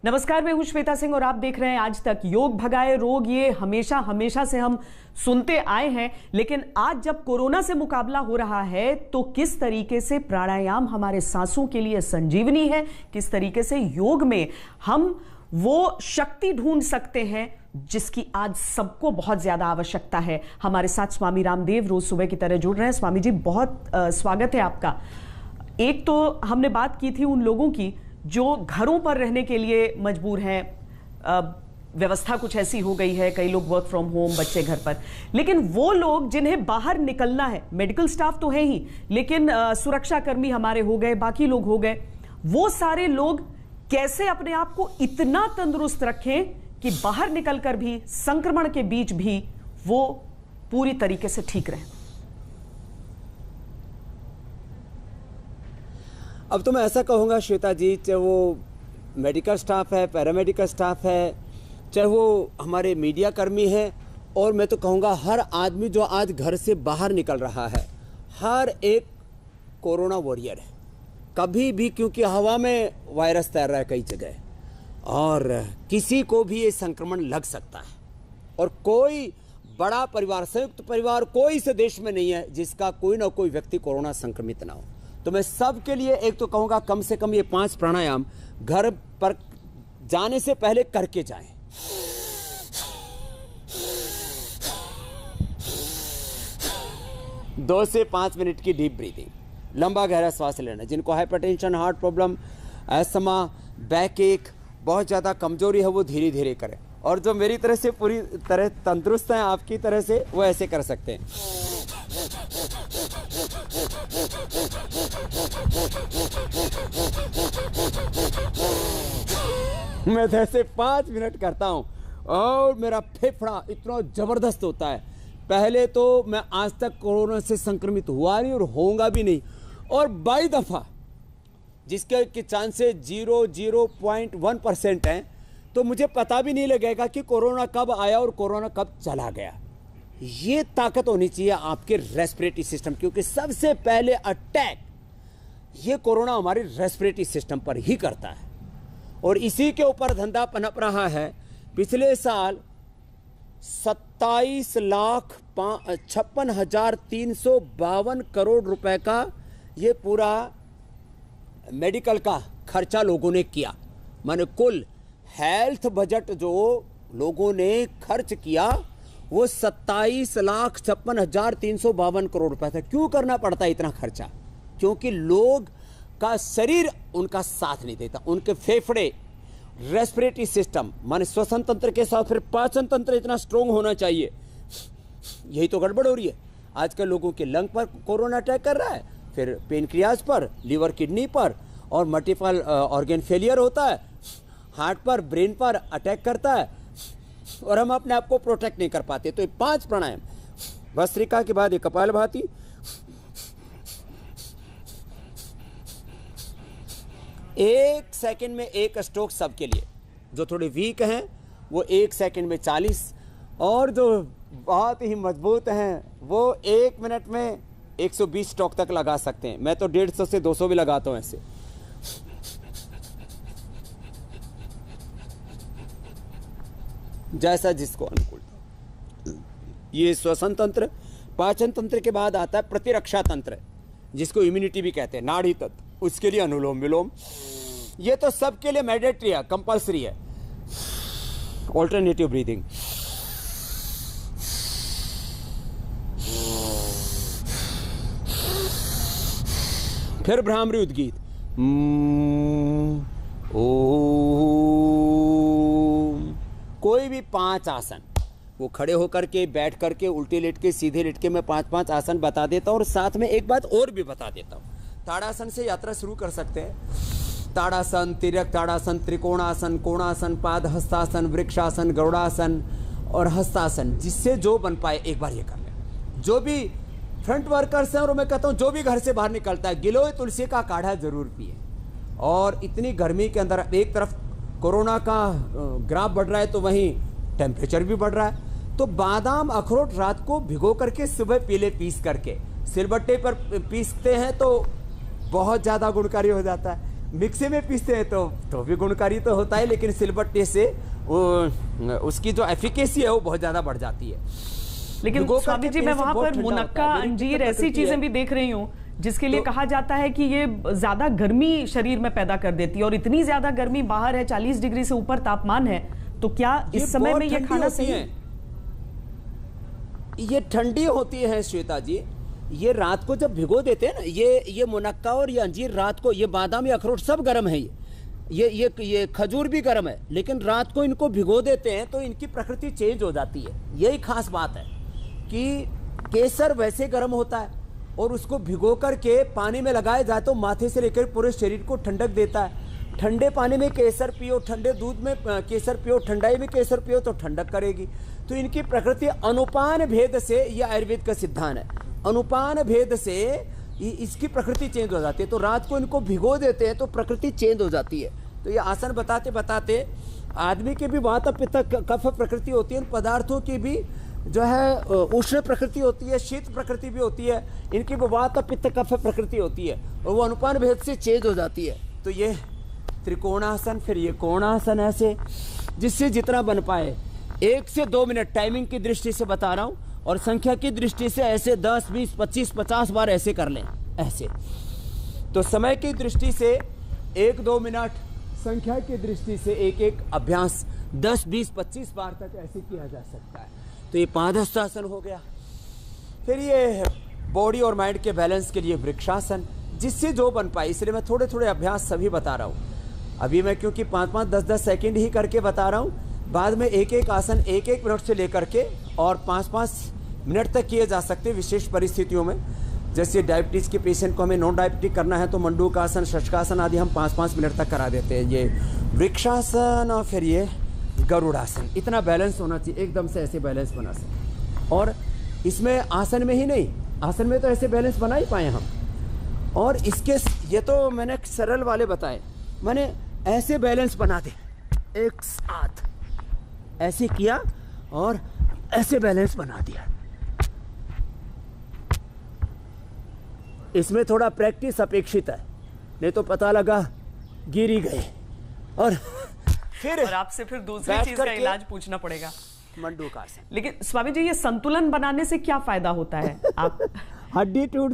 नमस्कार, मैं हूं श्वेता सिंह और आप देख रहे हैं आज तक। योग भगाए रोग, ये हमेशा हमेशा से हम सुनते आए हैं, लेकिन आज जब कोरोना से मुकाबला हो रहा है तो किस तरीके से प्राणायाम हमारे सांसों के लिए संजीवनी है, किस तरीके से योग में हम वो शक्ति ढूंढ सकते हैं जिसकी आज सबको बहुत ज्यादा आवश्यकता है। हमारे साथ स्वामी रामदेव रोज सुबह की तरह जुड़ रहे हैं। स्वामी जी, बहुत स्वागत है आपका। एक तो हमने बात की थी उन लोगों की जो घरों पर रहने के लिए मजबूर हैं, व्यवस्था कुछ ऐसी हो गई है, कई लोग वर्क फ्रॉम होम, बच्चे घर पर, लेकिन वो लोग जिन्हें बाहर निकलना है, मेडिकल स्टाफ तो है ही, लेकिन सुरक्षा कर्मी हमारे हो गए, बाकी लोग हो गए, वो सारे लोग कैसे अपने आप को इतना तंदुरुस्त रखें कि बाहर निकलकर भी, संक्रमण के बीच भी वो पूरी तरीके से ठीक रहें। अब तो मैं ऐसा कहूँगा श्वेता जी, चाहे वो मेडिकल स्टाफ है, पैरामेडिकल स्टाफ है, चाहे वो हमारे मीडिया कर्मी हैं, और मैं तो कहूँगा हर आदमी जो आज घर से बाहर निकल रहा है, हर एक कोरोना वॉरियर है कभी भी, क्योंकि हवा में वायरस तैर रहा है कई जगह और किसी को भी ये संक्रमण लग सकता है। और कोई बड़ा परिवार, संयुक्त परिवार कोई से देश में नहीं है जिसका कोई ना कोई व्यक्ति कोरोना संक्रमित ना हो। तो मैं सबके लिए एक तो कहूँगा कम से कम ये 5 प्राणायाम घर पर जाने से पहले करके जाएं। दो से 5 मिनट की डीप ब्रीथिंग, लंबा गहरा श्वास लेना। जिनको hypertension, heart problem, asthma, back एक, बहुत ज़्यादा कमजोरी है, वो धीरे धीरे करें। और जो मेरी तरह से पूरी तरह तंदुरुस्त हैं आपकी तरह से, वो ऐसे कर सकते हैं। मैं जैसे 5 मिनट करता हूं और मेरा फेफड़ा इतना जबरदस्त होता है। पहले तो मैं आज तक कोरोना से संक्रमित हुआ नहीं और होऊंगा भी नहीं, और 22 दफा जिसके चांसेस 0.1% हैं, तो मुझे पता भी नहीं लगेगा कि कोरोना कब आया और कोरोना कब चला गया। ये ताकत होनी चाहिए आपके रेस्पिरेटरी सिस्टम, क्योंकि सबसे पहले अटैक ये कोरोना हमारे रेस्पिरेटरी सिस्टम पर ही करता है और इसी के ऊपर धंधा पनप रहा है। पिछले साल 27,56,352 करोड़ रुपए का ये पूरा मेडिकल का खर्चा लोगों ने किया। माने कुल हेल्थ बजट जो लोगों ने खर्च किया वो 27,56,352 करोड़ रुपए था। क्यों करना पड़ता है इतना खर्चा? क्योंकि लोग का शरीर उनका साथ नहीं देता, उनके फेफड़े, रेस्पिरेटरी सिस्टम माने श्वसन तंत्र के साथ फिर पाचन तंत्र इतना स्ट्रोंग होना चाहिए। यही तो गड़बड़ हो रही है। आजकल लोगों के लंग पर कोरोना अटैक कर रहा है, फिर पेनक्रियाज पर, लिवर, किडनी पर, और मल्टीपल ऑर्गन फेलियर होता है, हार्ट पर, ब्रेन पर अटैक करता है, और हम अपने आप को प्रोटेक्ट नहीं कर पाते। तो ये 5 प्राणायाम, भस्त्रिका के बाद ये कपालभाति, 1 सेकंड में 1 स्ट्रोक सबके लिए। जो थोड़े वीक हैं वो 1 सेकंड में 40, और जो बहुत ही मजबूत हैं वो 1 मिनट में 120 स्ट्रोक तक लगा सकते हैं। मैं तो 150 से 200 भी लगाता हूं ऐसे। जैसा जिसको अनुकूल। ये श्वसन तंत्र, पाचन तंत्र के बाद आता है प्रतिरक्षा तंत्र, जिसको इम्यूनिटी भी कहते हैं, नाड़ी तंत्र, उसके लिए अनुलोम विलोम। ये तो सबके लिए मैंडेटरी है, कंपल्सरी है। ऑल्टरनेटिव ब्रीदिंग, फिर भ्रामरी उद्गीत, ओम। कोई भी 5 आसन, वो खड़े होकर के, बैठ करके, उल्टे लेट के, सीधे लेट के, मैं 5-5 आसन बता देता हूँ। और साथ में एक बात और भी बता देता हूँ। ताड़ासन से यात्रा शुरू कर सकते हैं। ताड़ासन, तिर्यक ताड़ासन, त्रिकोणासन, कोणासन, पाद हस्तासन, वृक्षासन, गरुड़ासन और हस्तासन, जिससे जो बन पाए एक बार ये कर लें। जो भी फ्रंट वर्कर्स हैं, और मैं कहता हूँ जो भी घर से बाहर निकलता है, गिलोय तुलसी का काढ़ा जरूर पिए। और इतनी गर्मी के अंदर एक तरफ कोरोना का ग्राफ बढ़ रहा है तो वहीं टेम्परेचर भी बढ़ रहा है, तो बादाम, अखरोट रात को भिगो करके सुबह पी ले, पीस करके सिलबट्टे पर पीसते हैं तो बहुत ज़्यादा गुणकारी हो जाता है। मिक्सी में पीसते हैं तो भी गुणकारी तो होता है, लेकिन सिलबट्टे से उसकी जो एफिकेसी है वो बहुत ज्यादा बढ़ जाती है। लेकिन स्वामी जी, मैं वहां पर मुनक्का, अंजीर ऐसी चीजें भी देख रही हूँ जिसके लिए कहा जाता है कि ये ज्यादा गर्मी शरीर में पैदा कर देती है, और इतनी ज्यादा गर्मी बाहर है, 40 डिग्री से ऊपर तापमान है, तो क्या इस समय में ये खाना सही है? ये ठंडी होती है श्वेता जी। ये रात को जब भिगो देते हैं ना, ये मुनक्का और ये अंजीर रात को, ये बादाम या अखरोट सब गर्म है, ये खजूर भी गर्म है, लेकिन रात को इनको भिगो देते हैं तो इनकी प्रकृति चेंज हो जाती है। यही खास बात है कि केसर वैसे गर्म होता है और उसको भिगो करके पानी में लगाया जाए तो माथे से लेकर पूरे शरीर को ठंडक देता है। ठंडे पानी में केसर पियो, ठंडे दूध में केसर पियो, ठंडाई में केसर पियो तो ठंडक करेगी। तो इनकी प्रकृति अनुपान भेद से, ये आयुर्वेद का सिद्धांत है, अनुपान भेद से इसकी प्रकृति चेंज हो जाती है। तो रात को इनको भिगो देते हैं तो प्रकृति चेंज हो जाती है। तो ये आसन बताते बताते आदमी की भी वात पित्त कफ प्रकृति होती है, इन पदार्थों की भी जो है उष्ण प्रकृति होती है, शीत प्रकृति भी होती है, इनकी भी वात पित्त कफ प्रकृति होती है और वो अनुपान भेद से चेंज हो जाती है। तो ये त्रिकोणासन, फिर ये कोणासन, ऐसे जिससे जितना बन पाए। 1 से 2 मिनट टाइमिंग की दृष्टि से बता रहा हूँ, और संख्या की दृष्टि से ऐसे 10, 20, 25, 50 बार ऐसे कर लें ऐसे। तो समय की दृष्टि से 1-2 मिनट, संख्या की दृष्टि से एक अभ्यास 10, 20, 25 बार तक ऐसे किया जा सकता है। तो ये पादहस्तासन हो गया। फिर ये बॉडी और माइंड के बैलेंस के लिए वृक्षासन, जिससे जो बन पाए, इसलिए मैं थोड़े थोड़े अभ्यास सभी बता रहा हूँ। अभी मैं क्योंकि 5-5, 10-10 सेकेंड ही करके बता रहा हूँ, बाद में एक आसन 1-1 मिनट से लेकर के और 5-5 मिनट तक किए जा सकते हैं विशेष परिस्थितियों में। जैसे डायबिटीज़ के पेशेंट को हमें नॉन डायबिटिक करना है तो मंडूकासन, शशकासन आदि हम 5-5 मिनट तक करा देते हैं। ये वृक्षासन और फिर ये गरुड़ासन, इतना बैलेंस होना चाहिए, एकदम से ऐसे बैलेंस बना सके। और इसमें आसन में ही नहीं, आसन में तो ऐसे बैलेंस बना ही पाए हम, और इसके ये तो मैंने सरल वाले बताए, मैंने ऐसे बैलेंस बना दे, एक साथ ऐसे किया और ऐसे बैलेंस बना दिया। इसमें थोड़ा प्रैक्टिस अपेक्षित है, नहीं तो पता लगा गिर ही गए और फिर आपसे फिर दूसरी चीज का इलाज पूछना पड़ेगा, मंडूकासन। लेकिन स्वामी जी, ये संतुलन बनाने से क्या फायदा होता है? आप हड्डी टूट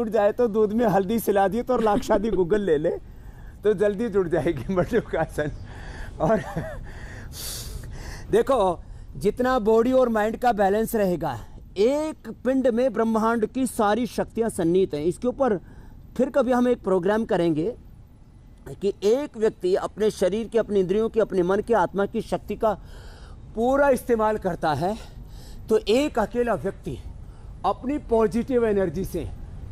जाए तो दूध में हल्दी सिला दी तो लाक्षादी गूगल ले ले तो जल्दी जुड़ जाएगी मंडूकासन। और देखो, जितना बॉडी और माइंड का बैलेंस रहेगा, एक पिंड में ब्रह्मांड की सारी शक्तियां सन्निहित हैं। इसके ऊपर फिर कभी हम एक प्रोग्राम करेंगे कि एक व्यक्ति अपने शरीर की, अपने इंद्रियों की, अपने मन की, आत्मा की शक्ति का पूरा इस्तेमाल करता है, तो एक अकेला व्यक्ति अपनी पॉजिटिव एनर्जी से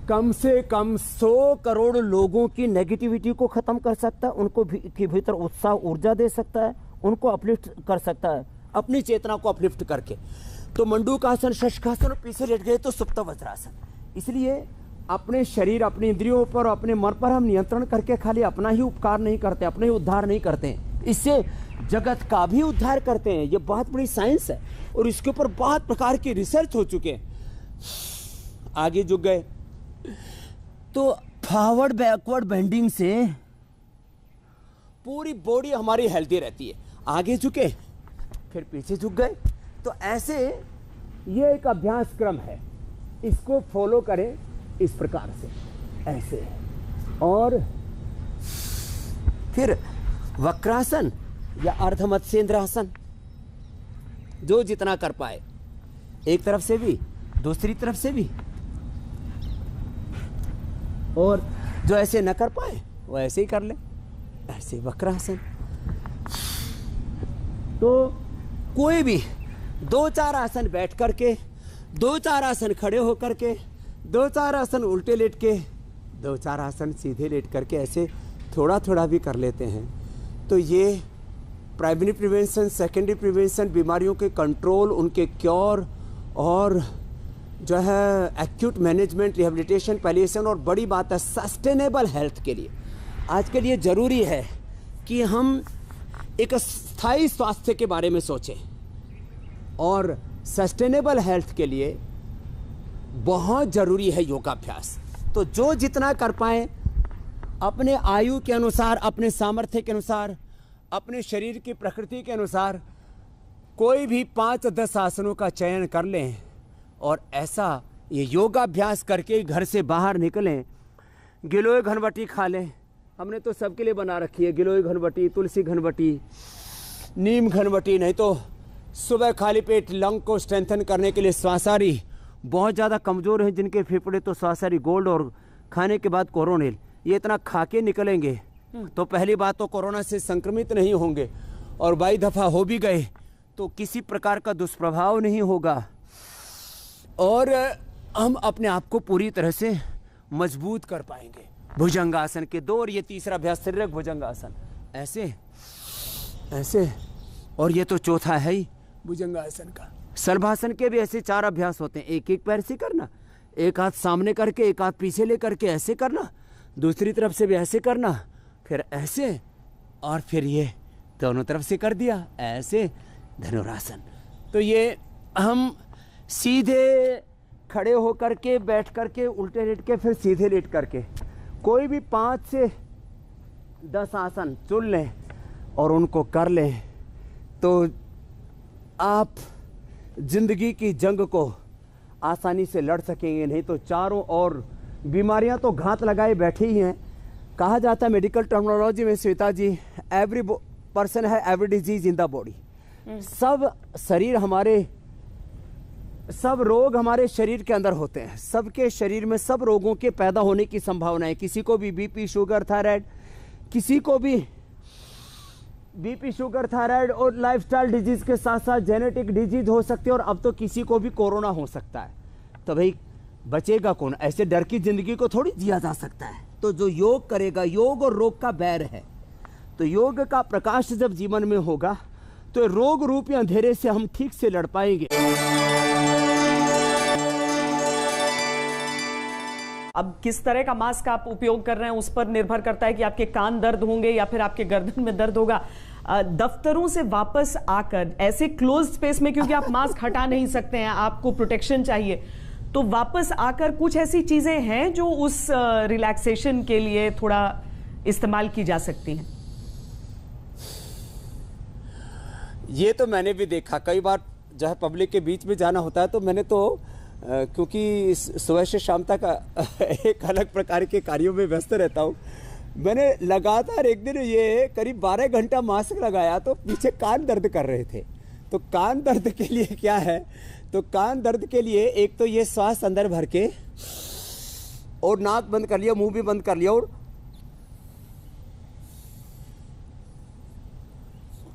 कम 100 करोड़ लोगों की नेगेटिविटी को खत्म कर सकता है, उनको के भीतर उत्साह, ऊर्जा दे सकता है, उनको अपलिफ्ट कर सकता है, अपनी चेतना को अपलिफ्ट करके। तो मंडूकासन, शशकासन, पीछे लेट गए तो सुप्त वज्रासन। इसलिए अपने शरीर, अपने इंद्रियों पर, अपने मन पर हम नियंत्रण करके खाली अपना ही उपकार नहीं करते, अपने ही उद्धार नहीं करते, इससे जगत का भी उद्धार करते हैं। ये बहुत बड़ी साइंस है और इसके ऊपर बहुत प्रकार की रिसर्च हो चुके हैं। आगे झुक गए तो फॉरवर्ड बैकवर्ड बेंडिंग से पूरी बॉडी हमारी हेल्दी रहती है। आगे झुके फिर पीछे झुक गए, तो ऐसे ये एक अभ्यास क्रम है, इसको फॉलो करें इस प्रकार से, ऐसे। और फिर वक्रासन या अर्धमत्स्येंद्रासन, जो जितना कर पाए, एक तरफ से भी दूसरी तरफ से भी, और जो ऐसे न कर पाए वो ऐसे ही कर ले, ऐसे वक्रासन। तो कोई भी 2-4 आसन बैठ करके, 2-4 आसन खड़े होकर के, 2-4 आसन उल्टे लेट के, 2-4 आसन सीधे लेट करके, ऐसे थोड़ा थोड़ा भी कर लेते हैं। तो ये प्राइमरी प्रिवेंशन, सेकेंडरी प्रिवेंशन, बीमारियों के कंट्रोल, उनके क्योर, और जो है एक्यूट मैनेजमेंट, रिहेबिलिटेशन, पैलिएशन, और बड़ी बात है सस्टेनेबल हेल्थ के लिए। आज के लिए ज़रूरी है कि हम एक स्थायी स्वास्थ्य के बारे में सोचें, और सस्टेनेबल हेल्थ के लिए बहुत ज़रूरी है योगाभ्यास। तो जो जितना कर पाए अपने आयु के अनुसार, अपने सामर्थ्य के अनुसार, अपने शरीर की प्रकृति के अनुसार कोई भी 5-10 आसनों का चयन कर लें और ऐसा ये योगाभ्यास करके घर से बाहर निकलें। गिलोय घनवटी खा लें, हमने तो सबके लिए बना रखी है, गिलोय घनवटी, तुलसी घनवटी, नीम घनवटी। नहीं तो सुबह खाली पेट लंग को स्ट्रेंथन करने के लिए स्वासारी, बहुत ज़्यादा कमज़ोर हैं जिनके फेफड़े, तो स्वासारी गोल्ड और खाने के बाद कोरोनिल, ये इतना खा के निकलेंगे तो पहली बात तो कोरोना से संक्रमित नहीं होंगे, और बाई दफ़ा हो भी गए तो किसी प्रकार का दुष्प्रभाव नहीं होगा, और हम अपने आप को पूरी तरह से मजबूत कर पाएंगे। भुजंगासन के 2 और ये तीसरा अभ्यास शरीरक भुजंगासन, ऐसे ऐसे, और ये तो चौथा है ही भुजंगासन का। शलभासन के भी ऐसे 4 अभ्यास होते हैं, एक एक पैर से करना, एक हाथ सामने करके एक हाथ पीछे ले करके ऐसे करना, दूसरी तरफ से भी ऐसे करना, फिर ऐसे, और फिर ये दोनों तरफ से कर दिया ऐसे, धनुरासन। तो ये हम सीधे खड़े होकर के, बैठ करके, उल्टे लेट के, फिर सीधे लेट करके कोई भी 5 से 10 आसन चुन लें और उनको कर लें, तो आप जिंदगी की जंग को आसानी से लड़ सकेंगे। नहीं तो चारों ओर बीमारियां तो घात लगाए बैठी ही हैं। कहा जाता है मेडिकल टर्मिनोलॉजी में, श्वेता जी, एवरी पर्सन है every disease in the body. सब शरीर हमारे, सब रोग हमारे शरीर के अंदर होते हैं, सबके शरीर में सब रोगों के पैदा होने की संभावना है। किसी को भी बीपी, शुगर, थायराइड, किसी को भी बीपी, शुगर, थायराइड और लाइफस्टाइल डिजीज के साथ साथ जेनेटिक डिजीज हो सकती है, और अब तो किसी को भी कोरोना हो सकता है। तो भाई बचेगा कौन? ऐसे डर की जिंदगी को थोड़ी जिया जा सकता है। तो जो योग करेगा, योग और रोग का बैर है, तो योग का प्रकाश जब जीवन में होगा तो रोग रूपी अंधेरे से हम ठीक से लड़ पाएंगे। अब किस तरह का मास्क आप उपयोग कर रहे हैं उस पर निर्भर करता है कि आपके कान दर्द होंगे या फिर आपके गर्दन में दर्द होगा। दफ्तरों से वापस आकर ऐसे क्लोज स्पेस में, क्योंकि आप मास्क हटा नहीं सकते हैं, आपको प्रोटेक्शन चाहिए, तो वापस आकर कुछ ऐसी चीजें हैं जो उस रिलैक्सेशन के लिए थोड़ा इस्तेमाल की जा सकती हैं। ये तो मैंने भी देखा, कई बार जो है पब्लिक के बीच में जाना होता है, तो मैंने तो क्योंकि सुबह से शाम तक एक अलग प्रकार के कार्यों में व्यस्त रहता हूँ, मैंने लगातार एक दिन ये करीब 12 घंटा मास्क लगाया, तो पीछे कान दर्द कर रहे थे। तो कान दर्द के लिए क्या है, तो कान दर्द के लिए एक तो ये श्वास अंदर भर के और नाक बंद कर लिया, मुंह भी बंद कर लिया, और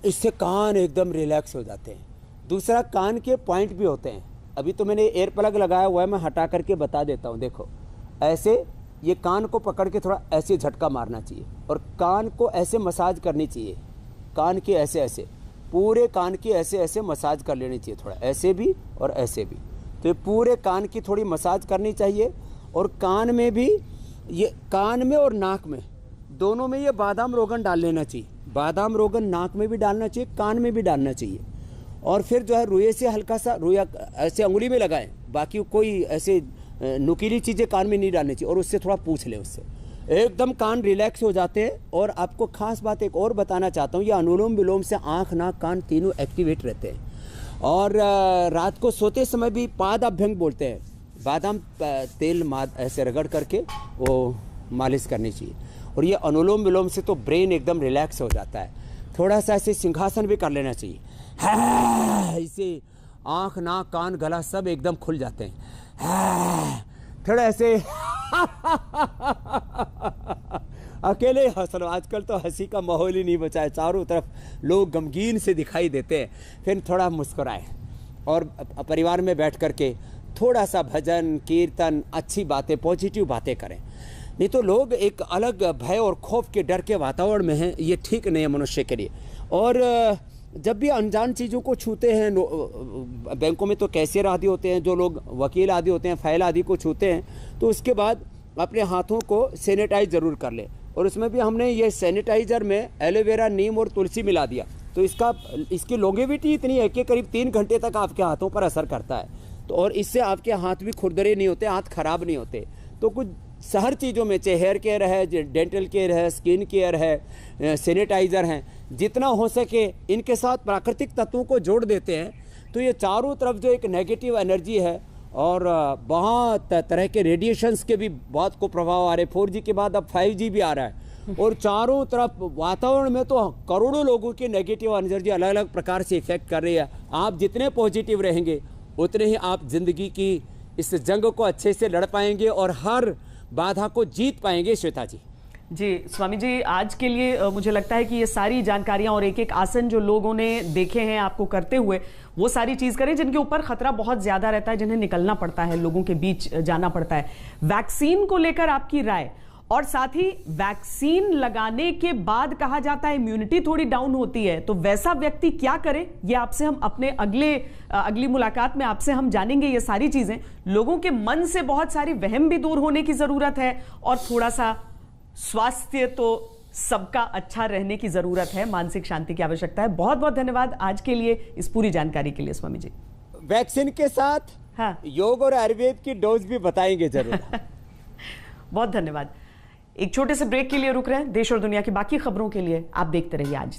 इससे कान एकदम रिलैक्स हो जाते हैं। दूसरा, कान के पॉइंट भी होते हैं। अभी तो मैंने एयर प्लग लगाया हुआ है, मैं हटा करके बता देता हूँ। देखो ऐसे, ये कान को पकड़ के थोड़ा ऐसे झटका मारना चाहिए, और कान को ऐसे मसाज करनी चाहिए, कान के ऐसे ऐसे, पूरे कान की ऐसे ऐसे मसाज कर लेनी चाहिए, थोड़ा ऐसे भी और ऐसे भी। तो ये पूरे कान की थोड़ी मसाज करनी चाहिए। और कान में भी, ये कान में और नाक में दोनों में ये बादाम रोगन डाल लेना चाहिए। बादाम रोगन नाक में भी डालना चाहिए, कान में भी डालना चाहिए। और फिर जो है रुई से हल्का सा, रुई ऐसे अंगुली में लगाएं, बाकी कोई ऐसे नुकीली चीज़ें कान में नहीं डालनी चाहिए, और उससे थोड़ा पूछ लें, उससे एकदम कान रिलैक्स हो जाते हैं। और आपको खास बात एक और बताना चाहता हूँ, ये अनुलोम विलोम से आँख, नाक, कान तीनों एक्टिवेट रहते हैं। और रात को सोते समय भी पादाभ्यंग बोलते हैं, बादाम तेल ऐसे रगड़ करके वो मालिश करनी चाहिए। और ये अनुलोम विलोम से तो ब्रेन एकदम रिलैक्स हो जाता है। थोड़ा सा ऐसे सिंहासन भी कर लेना चाहिए, इसे आँख, नाक, कान, गला सब एकदम खुल जाते हैं। थोड़ा ऐसे अकेले हंस लो, आजकल तो हंसी का माहौल ही नहीं बचा है, चारों तरफ लोग गमगीन से दिखाई देते हैं। फिर थोड़ा मुस्कुराएं और परिवार में बैठ करके थोड़ा सा भजन, कीर्तन, अच्छी बातें, पॉजिटिव बातें करें। नहीं तो लोग एक अलग भय और खौफ के डर के वातावरण में हैं, ये ठीक नहीं है मनुष्य के लिए। और जब भी अनजान चीज़ों को छूते हैं, बैंकों में तो कैशियर आदि होते हैं, जो लोग वकील आदि होते हैं, फाइल आदि को छूते हैं, तो उसके बाद अपने हाथों को सैनिटाइज ज़रूर कर ले। और उसमें भी हमने ये सैनिटाइज़र में एलोवेरा, नीम और तुलसी मिला दिया, तो इसकी लॉन्गेविटी इतनी है कि करीब 3 घंटे तक आपके हाथों पर असर करता है। तो और इससे आपके हाथ भी खुरदरे नहीं होते, हाथ खराब नहीं होते। तो कुछ हर चीज़ों में, चाहे हेयर केयर है, डेंटल केयर है, स्किन केयर है, सैनिटाइज़र हैं, जितना हो सके इनके साथ प्राकृतिक तत्वों को जोड़ देते हैं तो ये चारों तरफ जो एक नेगेटिव एनर्जी है और बहुत तरह के रेडिएशंस के भी बहुत को प्रभाव आ रहे हैं। 4G के बाद अब 5G भी आ रहा है और चारों तरफ वातावरण में तो करोड़ों लोगों की नेगेटिव एनर्जी अलग अलग प्रकार से इफेक्ट कर रही है। आप जितने पॉजिटिव रहेंगे उतने ही आप जिंदगी की इस जंग को अच्छे से लड़ पाएंगे और हर बाधा को जीत पाएंगे। श्वेता जी। जी स्वामी जी, आज के लिए मुझे लगता है कि ये सारी जानकारियां और एक एक आसन जो लोगों ने देखे हैं आपको करते हुए, वो सारी चीज करें जिनके ऊपर खतरा बहुत ज्यादा रहता है, जिन्हें निकलना पड़ता है, लोगों के बीच जाना पड़ता है। वैक्सीन को लेकर आपकी राय, और साथ ही वैक्सीन लगाने के बाद कहा जाता है इम्यूनिटी थोड़ी डाउन होती है, तो वैसा व्यक्ति क्या करे, ये आपसे हम अपने अगली मुलाकात में आपसे हम जानेंगे ये सारी चीजें। लोगों के मन से बहुत सारी वहम भी दूर होने की जरूरत है और थोड़ा सा स्वास्थ्य तो सबका अच्छा रहने की जरूरत है, मानसिक शांति की आवश्यकता है। बहुत बहुत धन्यवाद आज के लिए, इस पूरी जानकारी के लिए स्वामी जी। वैक्सीन के साथ हाँ, योग और आयुर्वेद की डोज भी बताएंगे जरूर। बहुत धन्यवाद। एक छोटे से ब्रेक के लिए रुक रहे हैं। देश और दुनिया की बाकी खबरों के लिए आप देखते रहिए आज।